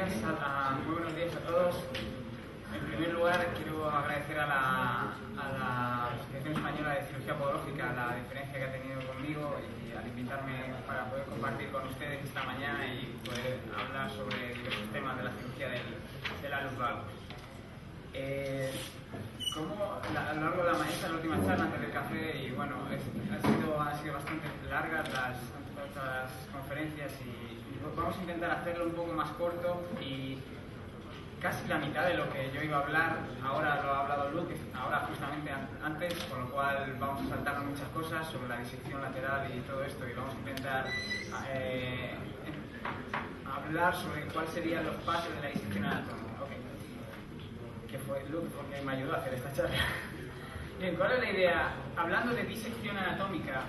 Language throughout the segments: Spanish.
Muy buenos días a todos. En primer lugar, quiero agradecer a la Asociación Española de Cirugía Podológica la diferencia que ha tenido conmigo y al invitarme para poder compartir con ustedes esta mañana y poder hablar sobre diversos temas de la cirugía del alus valgus. A lo largo de la mañana, la última charla antes del café, y bueno, ha sido bastante largas las conferencias y vamos a intentar hacerlo un poco más corto y casi la mitad de lo que yo iba a hablar, ahora lo ha hablado Luke, ahora justamente antes, con lo cual vamos a saltarnos muchas cosas sobre la disección lateral y todo esto y vamos a intentar hablar sobre cuáles serían los pasos de la disección anatómica. Que fue Luke porque me ayudó a hacer esta charla. Bien, ¿cuál es la idea? Hablando de disección anatómica,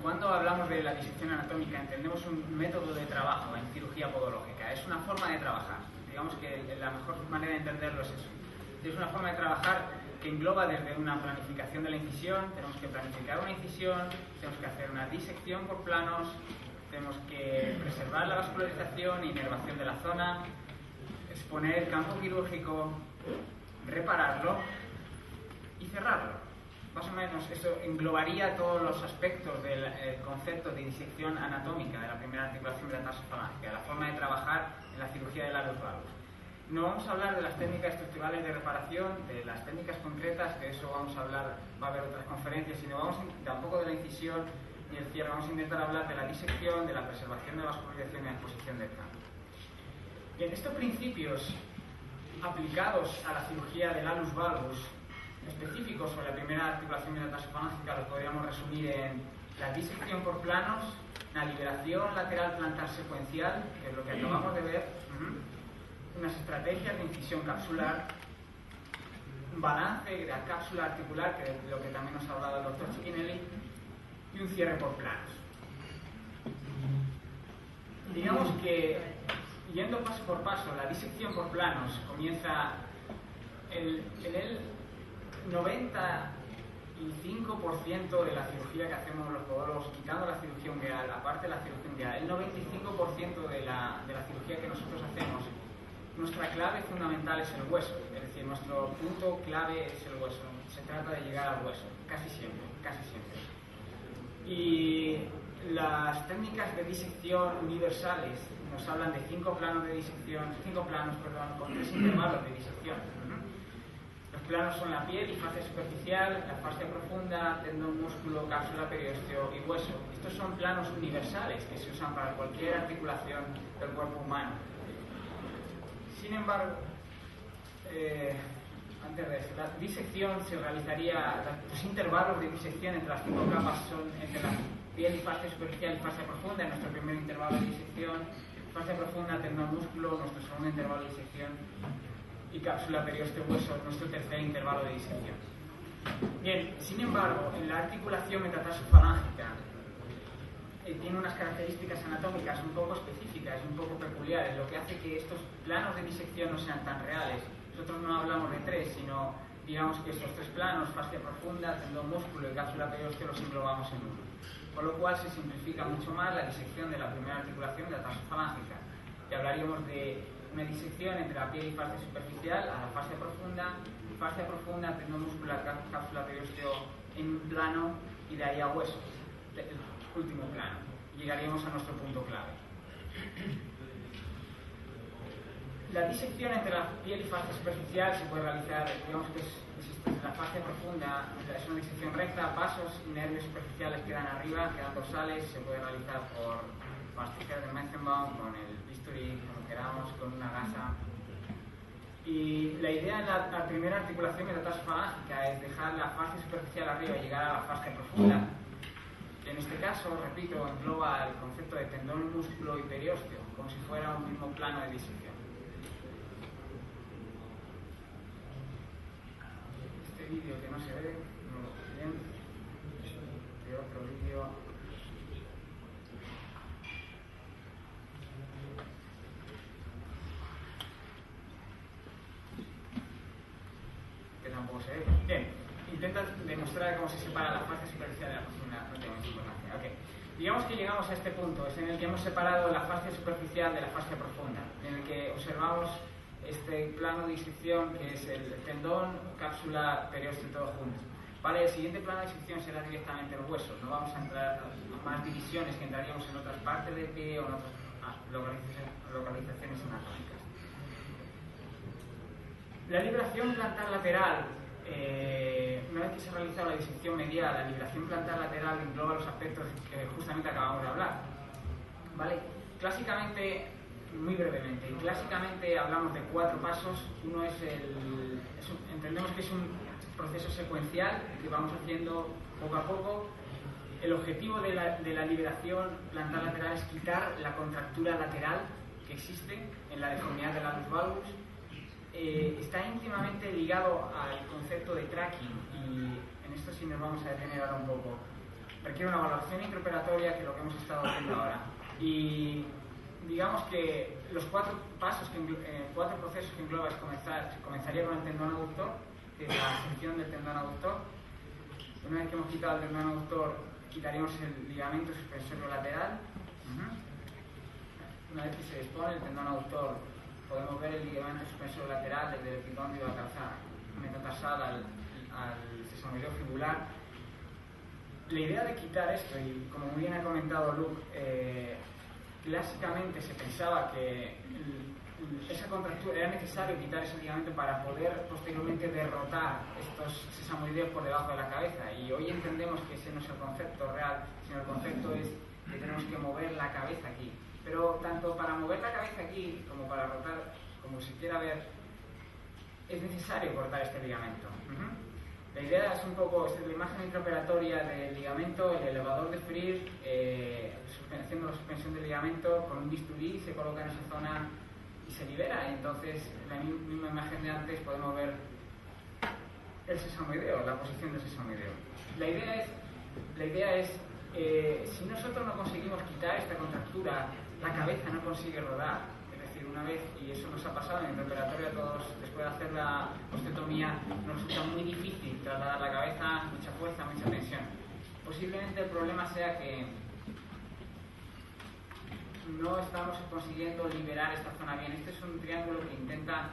cuando hablamos de la disección anatómica entendemos un método de trabajo en cirugía podológica. Es una forma de trabajar. Digamos que la mejor manera de entenderlo es eso. Es una forma de trabajar que engloba desde una planificación de la incisión, tenemos que planificar una incisión, tenemos que hacer una disección por planos, tenemos que preservar la vascularización e inervación de la zona, exponer el campo quirúrgico, repararlo y cerrarlo. Más o menos eso englobaría todos los aspectos del concepto de disección anatómica de la primera articulación metatarsofalángea, la forma de trabajar en la cirugía del alus valgus. No vamos a hablar de las técnicas estructurales de reparación, de las técnicas concretas, que eso vamos a hablar, va a haber otras conferencias, sino tampoco de la incisión y el cierre. Vamos a intentar hablar de la disección, de la preservación de la vascularización y la exposición del campo. Bien, estos principios aplicados a la cirugía del alus valgus, específicos sobre la primera articulación metatarsofalángea, los podríamos resumir en la disección por planos, la liberación lateral plantar secuencial, que es lo que acabamos de ver, unas estrategias de incisión capsular, un balance de la cápsula articular, que es lo que también nos ha hablado el doctor Cicchinelli, y un cierre por planos. Digamos que, yendo paso por paso, la disección por planos comienza en el 95% de la cirugía que hacemos los podólogos, quitando la cirugía ungueal, aparte de la cirugía ungueal, el 95% de la cirugía que nosotros hacemos, nuestra clave fundamental es el hueso, es decir, nuestro punto clave es el hueso. Se trata de llegar al hueso, casi siempre. Y las técnicas de disección universales nos hablan de 5 planos con 3 intervalos de disección. Los planos son la piel y fascia superficial, la fascia profunda, tendón, músculo, cápsula, periósteo y hueso. Estos son planos universales que se usan para cualquier articulación del cuerpo humano. Sin embargo, antes de eso, la disección se realizaría, los intervalos de disección entre las 5 capas son entre la piel y fascia superficial y fascia profunda, en nuestro primer intervalo de disección, fascia profunda, tendón, músculo, nuestro segundo intervalo de disección, y cápsula, periósteo, hueso, nuestro tercer intervalo de disección. Bien, sin embargo, en la articulación metatarsofalángea tiene unas características anatómicas un poco específicas, un poco peculiares, lo que hace que estos planos de disección no sean tan reales. Nosotros no hablamos de 3, sino digamos que estos 3 planos, fascia profunda, tendón, músculo y cápsula, periósteo, los englobamos en uno. Con lo cual se simplifica mucho más la disección de la primera articulación metatarsofalángea. Y hablaríamos de una disección entre la piel y fascia superficial a la fascia profunda, tendón muscular, cápsula, periósteo en un plano y de ahí a hueso, el último plano. Llegaríamos a nuestro punto clave. La disección entre la piel y fascia superficial se puede realizar, digamos que la fascia profunda es una disección recta, vasos y nervios superficiales quedan arriba, quedan dorsales, se puede realizar por sticker de Metzenbaum, con el bisturí, como queramos, con una gasa. Y la idea en la primera articulación metatarsofalángea es dejar la fascia superficial arriba y llegar a la fascia profunda. En este caso, repito, engloba el concepto de tendón, músculo y periósteo, como si fuera un mismo plano de disección. Este vídeo que no se ve, no lo sé bien, este otro vídeo. Que tampoco se ve. Bien, intenta demostrar cómo se separa la fascia superficial de la profunda, no tengo importancia. Okay. Digamos que llegamos a este punto, es en el que hemos separado la fascia superficial de la fascia profunda, en el que observamos este plano de disección que es el tendón, cápsula, periósteo, todo junto. Vale, el siguiente plano de disección será directamente el hueso, no vamos a entrar a más divisiones que entraríamos en otras partes del pie o en otras localizaciones anatómicas. La libración plantar lateral, una vez que se ha realizado la disección medial, la libración plantar lateral engloba los aspectos que justamente acabamos de hablar. ¿Vale? Clásicamente, muy brevemente, clásicamente hablamos de 4 pasos. Uno es entendemos que es un proceso secuencial que vamos haciendo poco a poco. El objetivo de la liberación plantar lateral es quitar la contractura lateral que existe en la deformidad del alus valgus. Está íntimamente ligado al concepto de tracking y en esto sí nos vamos a detener ahora un poco. Requiere una valoración intraoperatoria, que es lo que hemos estado haciendo ahora. Y digamos que los 4 pasos, 4 procesos que engloba es comenzaría con el tendón aductor, que es la sección del tendón aductor. Una vez que hemos quitado el tendón aductor, quitaríamos el ligamento suspensorio lateral. Una vez que se dispone el tendón aductor, podemos ver el ligamento suspensorio lateral desde el epicóndilo metatarsal al sesamoideo fibular. La idea de quitar esto, y como muy bien ha comentado Luke, clásicamente se pensaba que esa contractura era necesario quitar ese ligamento para poder posteriormente derrotar estos sesamoideos por debajo de la cabeza, y hoy entendemos que ese no es el concepto real, sino el concepto es que tenemos que mover la cabeza aquí. Pero tanto para mover la cabeza aquí como para rotar, como se quiera ver, es necesario cortar este ligamento. La idea es un poco, esta es la imagen intraoperatoria del ligamento, el elevador de Freer, haciendo la suspensión del ligamento con un bisturí, se coloca en esa zona y se libera. Entonces, en la misma imagen de antes podemos ver el sesamoideo, la posición del sesamoideo. La idea es si nosotros no conseguimos quitar esta contractura, la cabeza no consigue rodar. Es decir, una vez, y eso nos ha pasado en el intraoperatorio a todos, después de hacer la osteotomía, nos resulta muy difícil trasladar la cabeza, mucha fuerza, mucha tensión. Posiblemente el problema sea que no estamos consiguiendo liberar esta zona bien. Este es un triángulo que intenta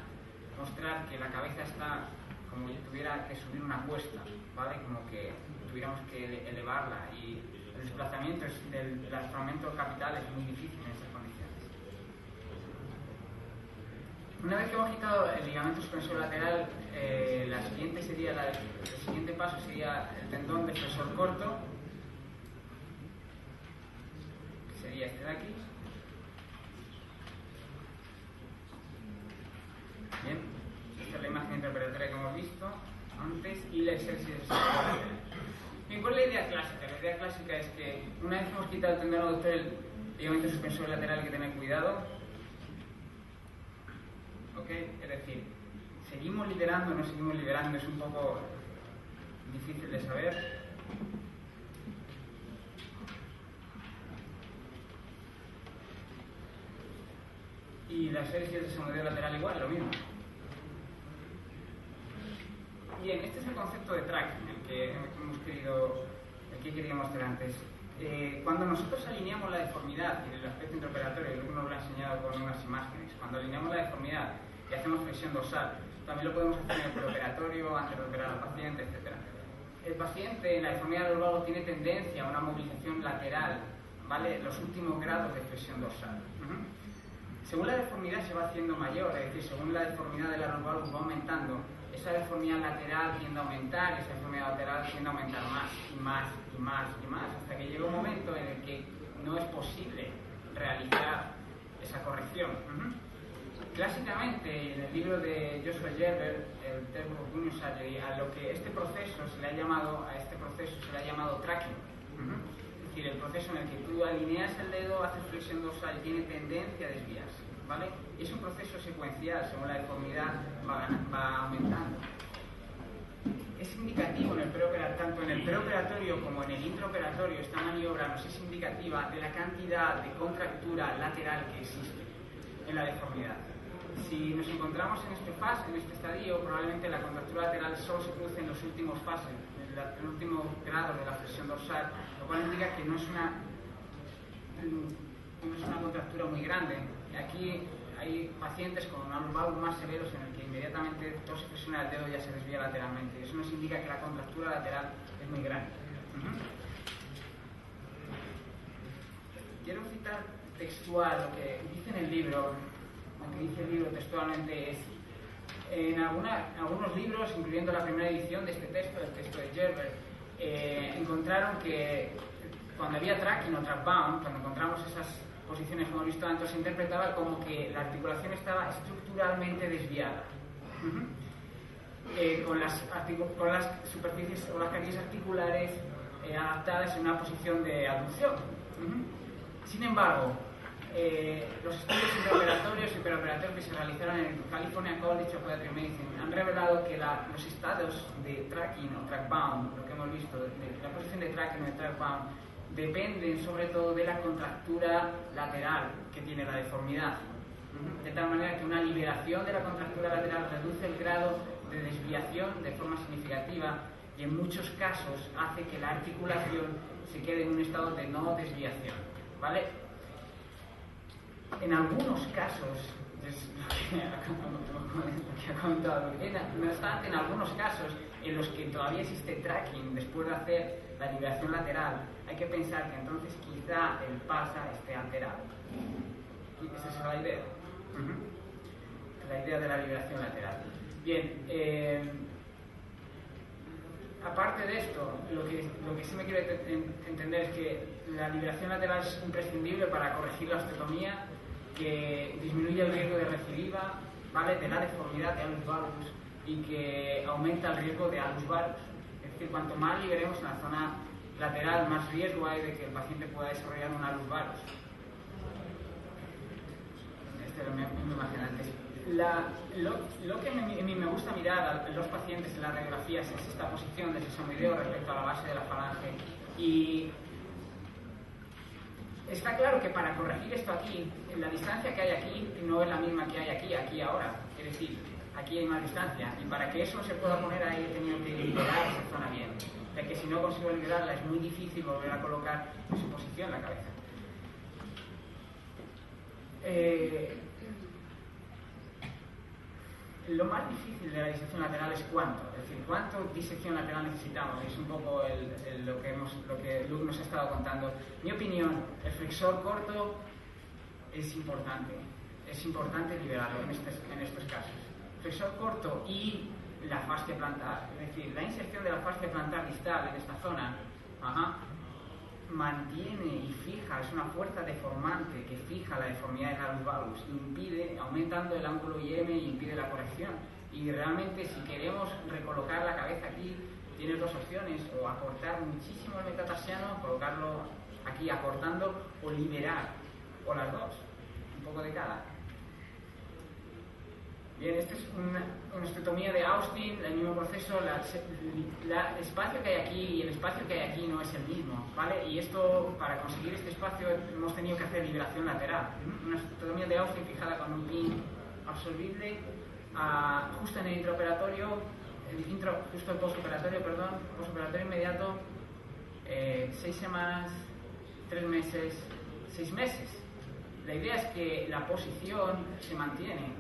mostrar que la cabeza está como si tuviera que subir una cuesta, ¿vale? Como que tuviéramos que elevarla, y el desplazamiento del fragmento capital es muy difícil en esas condiciones. Una vez que hemos quitado el ligamento suspensorio lateral, el siguiente paso sería el tendón deflexor corto, que sería este de aquí. Bien, esta es la imagen intraoperatoria que hemos visto antes y la exéresis del sesamoideo lateral. Bien, ¿cuál es la idea clásica? La idea clásica es que una vez que hemos quitado el tendón aductor, el ligamento suspensorio lateral, hay que tener cuidado. ¿Ok? Es decir, ¿seguimos liberando o no seguimos liberando? Es un poco difícil de saber. Y la exéresis del sesamoideo lateral igual, lo mismo. Bien, este es el concepto de tracking, el que quería mostrar antes. Cuando nosotros alineamos la deformidad en el aspecto intraoperatorio, Luke nos lo ha enseñado con unas imágenes, cuando alineamos la deformidad y hacemos flexión dorsal, también lo podemos hacer en el preoperatorio, antes de operar al paciente, etc. El paciente en la deformidad del valgo tiene tendencia a una movilización lateral, ¿vale? Los últimos grados de flexión dorsal. Según la deformidad se va haciendo mayor, es decir, según la deformidad del alus valgus va aumentando, esa deformidad lateral tiende a aumentar, esa deformidad lateral tiende a aumentar más y más y más y más, hasta que llega un momento en el que no es posible realizar esa corrección. Clásicamente, en el libro de Joshua Gerber, el Term of Union Surgery, a este proceso se le ha llamado tracking. Es decir, el proceso en el que tú alineas el dedo, haces flexión dorsal y tiene tendencia a desviarse, ¿vale? Y es un proceso secuencial, según la deformidad va aumentando. Es indicativo tanto en el preoperatorio como en el intraoperatorio, esta maniobra nos es indicativa de la cantidad de contractura lateral que existe en la deformidad. Si nos encontramos en este estadio, probablemente la contractura lateral solo se produce en los últimos fases, en el último grado de la flexión dorsal, lo cual indica que no es una no es una contractura muy grande. Aquí hay pacientes con unos valvos más severos en el que inmediatamente todo se presiona el dedo y ya se desvía lateralmente. Eso nos indica que la contractura lateral es muy grande. Quiero citar textual lo que dice en el libro. Lo que dice el libro textualmente es: en algunos libros, incluyendo la primera edición de este texto, el texto de Gerber, encontraron que cuando había tracking o track bound, cuando encontramos esas posiciones que hemos visto antes, se interpretaba como que la articulación estaba estructuralmente desviada. Con las superficies o las carillas articulares adaptadas en una posición de abducción. Sin embargo, los estudios intraoperatorios y perioperatorios que se realizaron en el California College of Pediatric Medicine han revelado que los estados de tracking o track bound, lo que hemos visto, de la posición de tracking o de track bound, dependen sobre todo de la contractura lateral que tiene la deformidad. De tal manera que una liberación de la contractura lateral reduce el grado de desviación de forma significativa y en muchos casos hace que la articulación se quede en un estado de no desviación. ¿Vale? En algunos casos, es lo que ha comentado Lorena, no obstante, en algunos casos en los que todavía existe tracking después de hacer la liberación lateral, hay que pensar que entonces quizá el PASA esté alterado. ¿Y esa es la idea? La idea de la liberación lateral. Bien, aparte de esto, lo que sí me quiero entender es que la liberación lateral es imprescindible para corregir la osteotomía, que disminuye el riesgo de recidiva, ¿vale?, de la deformidad de alus valgus y que aumenta el riesgo de alus valgus. Es decir, cuanto más liberemos en la zona lateral, más riesgo hay de que el paciente pueda desarrollar un alus valgus. Este era mi imagen antes. Lo que a mí me gusta mirar a los pacientes en las radiografías es esta posición del sesamoideo respecto a la base de la falange. Y está claro que para corregir esto aquí, la distancia que hay aquí no es la misma que hay aquí ahora. Es decir, aquí hay más distancia. Y para que eso se pueda poner ahí he tenido que liberar esa zona bien. Ya que si no consigo liberarla es muy difícil volver a colocar en su posición la cabeza. Lo más difícil de la disección lateral es cuánto, es decir, cuánto disección lateral necesitamos. Es un poco lo que Luke nos ha estado contando. Mi opinión, el flexor corto es importante liberarlo en estos casos. Flexor corto y la fascia plantar, es decir, la inserción de la fascia plantar distal en esta zona, mantiene y fija, es una fuerza deformante que fija la deformidad del alus valgus, aumentando el ángulo IM y impide la corrección. Y realmente, si queremos recolocar la cabeza aquí, tienes dos opciones: o acortar muchísimo el metatarsiano, colocarlo aquí acortando, o liberar, o las dos, un poco de cada. Bien, esta es una osteotomía de Austin, el mismo proceso. El espacio que hay aquí y el espacio que hay aquí no es el mismo, ¿vale? Y esto, para conseguir este espacio, hemos tenido que hacer liberación lateral. Una osteotomía de Austin fijada con un pin absorbible, justo en el intraoperatorio, justo el postoperatorio inmediato, 6 semanas, 3 meses, 6 meses. La idea es que la posición se mantiene.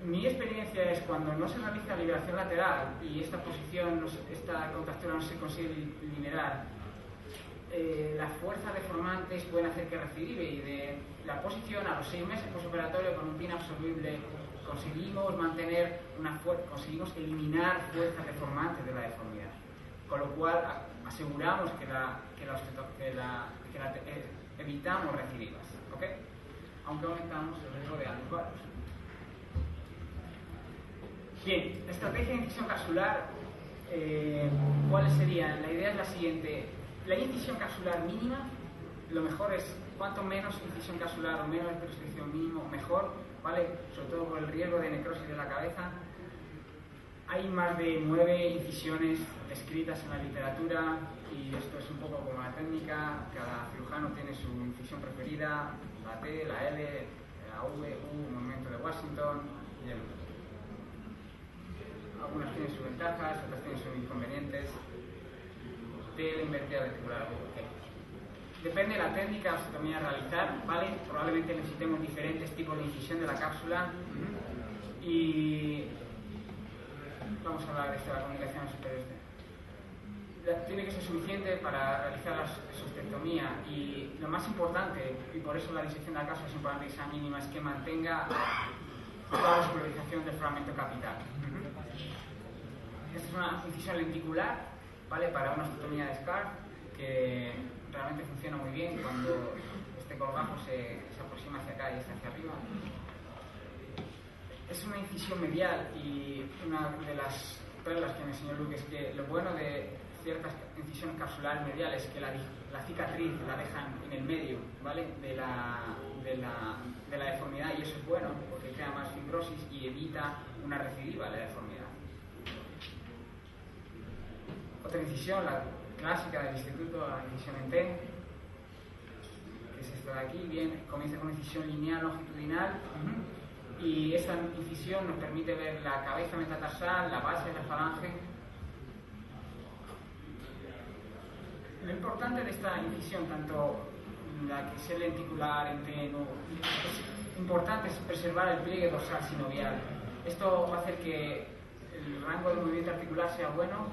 Mi experiencia es cuando no se realiza liberación lateral y esta posición, esta contractura no se consigue liberar, las fuerzas deformantes pueden hacer que recidive, y de la posición a los 6 meses postoperatorio con un pin absorbible conseguimos conseguimos eliminar fuerzas deformantes de la deformidad, con lo cual aseguramos evitamos recidivas, ¿ok? Aunque aumentamos el riesgo de alus valgus. Bien, estrategia de incisión capsular, ¿cuáles serían? La idea es la siguiente: la incisión capsular mínima, lo mejor es cuanto menos incisión capsular o menos restricción mínimo, mejor, ¿vale? Sobre todo por el riesgo de necrosis de la cabeza. Hay más de 9 incisiones descritas en la literatura, y esto es un poco como la técnica. Cada cirujano tiene su incisión preferida: la T, la L, la V, U, movimiento de Washington y el U. Algunas tienen sus ventajas, otras tienen sus inconvenientes. T, la invertida vestibular, okay. Depende de la técnica de osteotomía a realizar, ¿vale? Probablemente necesitemos diferentes tipos de incisión de la cápsula. Y vamos a hablar de esto, la comunicación superior. Tiene que ser suficiente para realizar la osteotomía, y lo más importante, y por eso la disección de la cápsula es importante que sea mínima, es que mantenga la vascularización del fragmento capital. Esta es una incisión lenticular, ¿vale? Para una osteotomía de Scarf, que realmente funciona muy bien cuando este colgajo se aproxima hacia acá y está hacia arriba. Es una incisión medial, y una de las perlas que me enseñó Luke es que lo bueno de ciertas incisiones capsulares mediales es que la cicatriz la dejan en el medio, ¿vale? de la deformidad, y eso es bueno porque crea más fibrosis y evita una recidiva de la deformidad. Otra incisión, la clásica del instituto, la incisión en T, que es esta de aquí, bien, comienza con una incisión lineal longitudinal, y esta incisión nos permite ver la cabeza metatarsal, la base de la falange. Lo importante de esta incisión, tanto la que es lenticular, en T, es importante es preservar el pliegue dorsal sinovial. Esto va a hacer que el rango de movimiento articular sea bueno,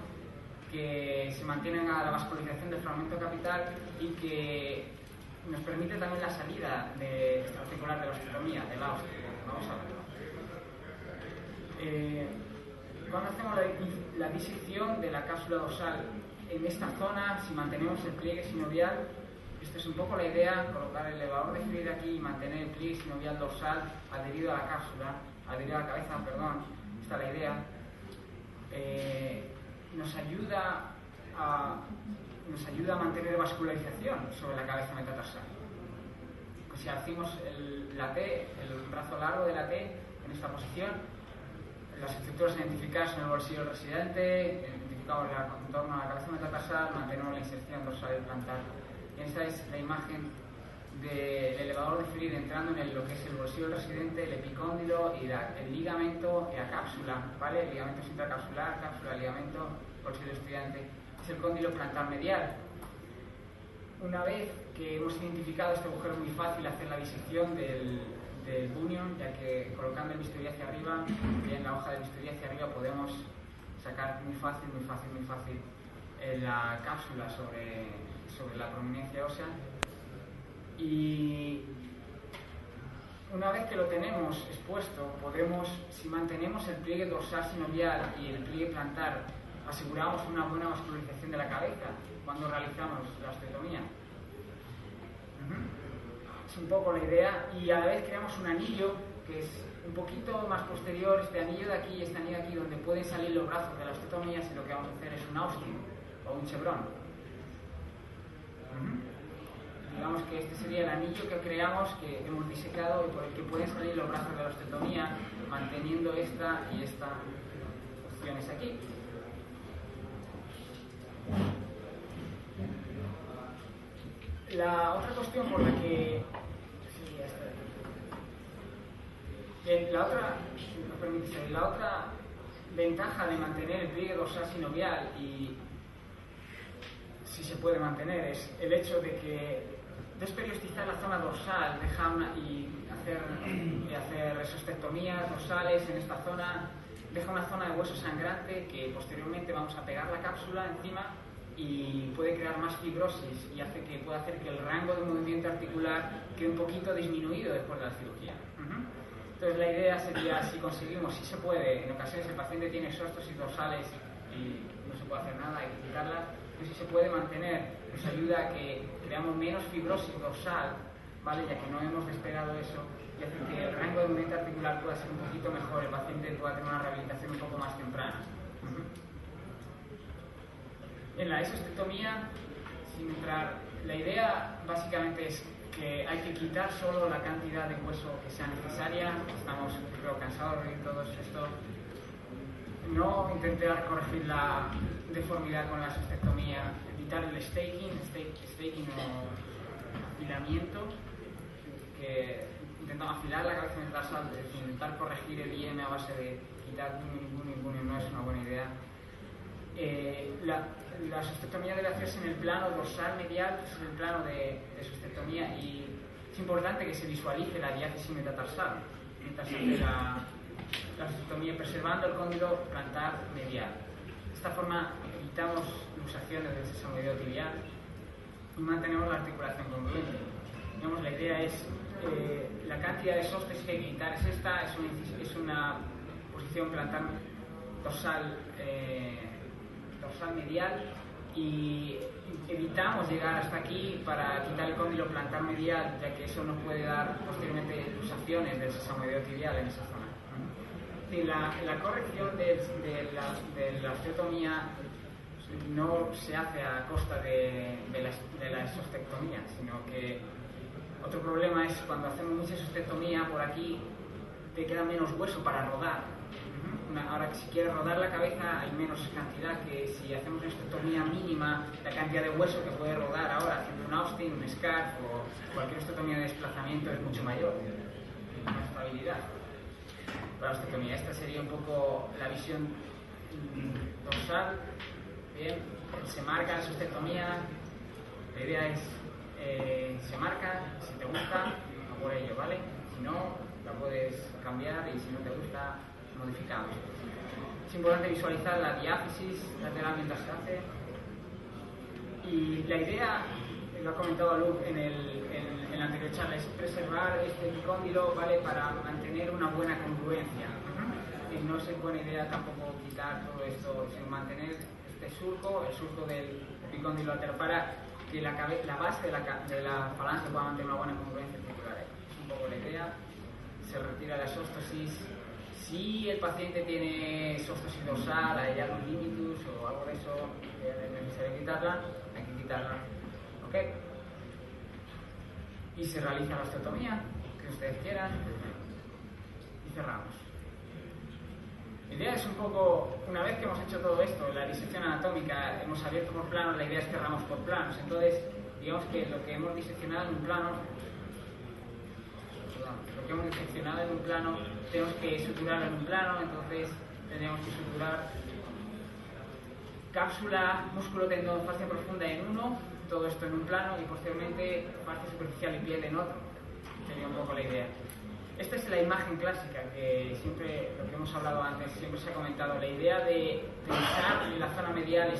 que se mantenga la vascularización del fragmento capital, y que nos permite también la salida extraarticular de la osteotomía, de la osteo. Vamos a verlo. Cuando hacemos la disección de la cápsula dorsal en esta zona, si mantenemos el pliegue sinovial, esta es un poco la idea, colocar el elevador de Fried aquí y mantener el pliegue sinovial dorsal adherido a la cápsula, adherido a la cabeza, perdón, esta es la idea. Nos ayuda a mantener vascularización sobre la cabeza metatarsal. Pues si hacemos la T, el brazo largo de la T en esta posición, las estructuras identificadas en el bolsillo del residente, identificamos en torno a la cabeza metatarsal, mantenemos la inserción dorsal y plantar. Y esta es la imagen del elevador de Fried entrando en lo que es el bolsillo del residente, el epicóndilo y el ligamento y la cápsula, ¿vale? El ligamento es intracapsular, cápsula, ligamento, bolsillo del estudiante. Es el cóndilo plantar medial. Una vez que hemos identificado este agujero, es muy fácil hacer la disección del bunion, ya que colocando el bisturí hacia arriba, bien la hoja del bisturí hacia arriba, podemos sacar muy fácil la cápsula sobre la prominencia ósea. Y una vez que lo tenemos expuesto, podemos, si mantenemos el pliegue dorsal sinovial y el pliegue plantar, aseguramos una buena vascularización de la cabeza cuando realizamos la osteotomía. Es un poco la idea, y a la vez creamos un anillo que es un poquito más posterior, este anillo de aquí y este anillo de aquí, donde pueden salir los brazos de la osteotomía, si lo que vamos a hacer es un Austin o un chevron. Digamos que este sería el anillo que creamos, que hemos disecado y por el que pueden salir los brazos de la osteotomía, manteniendo esta y esta opciones aquí. La otra cuestión por la que... Sí, ya está. Bien, la otra ventaja de mantener el pliegue dorsal sinovial, y si se puede mantener, es el hecho de que desperiostizar la zona dorsal y hacer esostectomías dorsales en esta zona, deja una zona de hueso sangrante que posteriormente vamos a pegar la cápsula encima y puede crear más fibrosis, y puede hacer que el rango de movimiento articular quede un poquito disminuido después de la cirugía. Entonces la idea sería, si conseguimos, si se puede, en ocasiones el paciente tiene exóstosis dorsales y no se puede hacer nada, hay que quitarlas, pero si se puede mantener, nos ayuda a que creamos menos fibrosis dorsal, ¿vale? Ya que no hemos despegado eso, y hace que el rango de movimiento articular pueda ser un poquito mejor, el paciente pueda tener una rehabilitación un poco más temprana. En la esostectomía, sin entrar, la idea básicamente es que hay que quitar solo la cantidad de hueso que sea necesaria. Estamos, creo, cansados de todos esto. No intentar corregir la deformidad con la esostectomía, evitar el staking o afilamiento, que intentamos afilar la cabeza metatarsal, intentar corregir el IM a base de quitar bunion, no es una buena idea. La ostectomía debe hacerse en el plano dorsal medial, que es el plano de ostectomía, y es importante que se visualice la diáfisis metatarsal mientras se hace la ostectomía, preservando el cóndilo plantar medial. De esta forma evitamos luxaciones del sesamoideo tibial y mantenemos la articulación congruente. Digamos, la idea es la cantidad de sostes que hay que quitar es esta, es una posición plantar dorsal medial, y evitamos llegar hasta aquí para quitar el cóndilo plantar medial, ya que eso nos puede dar posteriormente luxaciones del sesamoideo tibial en esa zona. La corrección de la osteotomía no se hace a costa de la ostectomía, sino que otro problema es cuando hacemos mucha ostectomía por aquí, te queda menos hueso para rodar. Ahora, si quieres rodar la cabeza, hay menos cantidad que si hacemos una ostectomía mínima. La cantidad de hueso que puede rodar ahora haciendo un Austin, un scarf o cualquier ostectomía de desplazamiento es mucho mayor, más estabilidad. Para la ostectomía, esta sería un poco la visión dorsal. Bien, se marca la ostectomía. La idea es se marca, si te gusta, a por ello, ¿vale? Si no, la puedes cambiar, y si no te gusta, modificamos. Es importante visualizar la diáfisis lateral mientras se hace, y la idea, lo ha comentado Luke en la anterior charla, es preservar este epicóndilo, ¿vale? Para mantener una buena congruencia. Y no es buena idea tampoco quitar todo esto, sino mantener este surco, el surco del epicóndilo lateral, para que la base de la falange pueda mantener una buena congruencia articular. Es un poco la idea. Se retira la sóstosis. Si el paciente tiene sóstosis dorsal, hay algún limitus o algo de eso, es necesario quitarla, hay que quitarla. ¿Ok? Y se realiza la osteotomía, que ustedes quieran, y cerramos. La idea es un poco, una vez que hemos hecho todo esto, la disección anatómica, hemos abierto por planos, la idea es cerramos por planos. Entonces, digamos que lo que hemos diseccionado en un plano, tenemos que suturarlo en un plano, entonces tenemos que suturar cápsula, músculo, tendón, fascia profunda en uno, todo esto en un plano, y posteriormente fascia superficial y piel en otro. Sería un poco la idea. Esta es la imagen clásica que siempre, lo que hemos hablado antes, siempre se ha comentado. La idea de pensar en la zona medial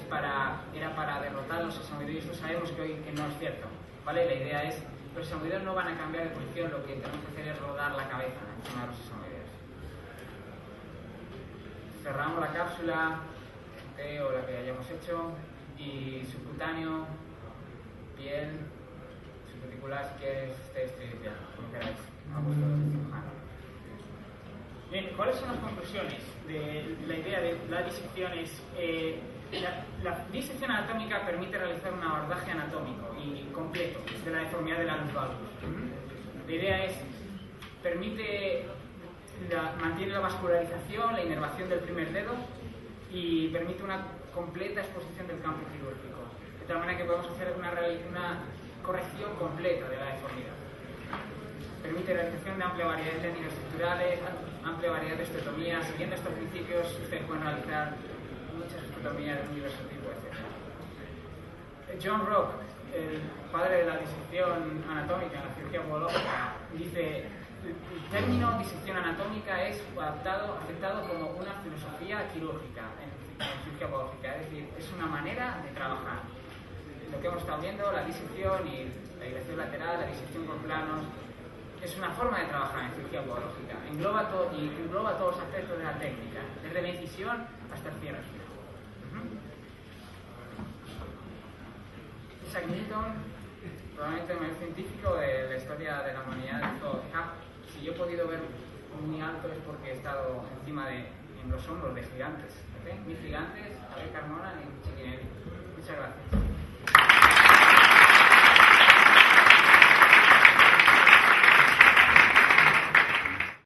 era para derrotar los sesamoideos, y esto sabemos que hoy que no es cierto, ¿vale? La idea es, los sesamoideos no van a cambiar de posición, lo que tenemos que hacer es rodar la cabeza encima de los sesamoideos. Cerramos la cápsula, o la que hayamos hecho, y subcutáneo, piel, subcuticular, si quieres, esterilidad, como queráis. Bien, ¿cuáles son las conclusiones de la idea de la disección? La disección anatómica permite realizar un abordaje anatómico y completo de la deformidad de la luz valgus. La idea es, mantiene la vascularización, la inervación del primer dedo, y permite una completa exposición del campo quirúrgico, de tal manera que podemos hacer una corrección completa de la deformidad. Permite realización de amplia variedad de técnicas estructurales, amplia variedad de osteotomías. Siguiendo estos principios, ustedes pueden realizar muchas osteotomías de diverso tipo, etc. John Rock, el padre de la disección anatómica en la cirugía podológica, dice: el término disección anatómica es aceptado como una filosofía quirúrgica en cirugía podológica, es decir, es una manera de trabajar. Lo que hemos estado viendo, la disección y la dirección lateral, la disección con planos, es una forma de trabajar en cirugía podológica. Engloba todos los aspectos de la técnica, desde la incisión hasta el cierre. Isaac Newton, probablemente el mayor científico de la historia de la humanidad, dijo: si yo he podido ver muy alto es porque he estado en los hombros de gigantes. ¿Okay? Mis gigantes, Abel Carmona y Chiquinelli. Muchas gracias.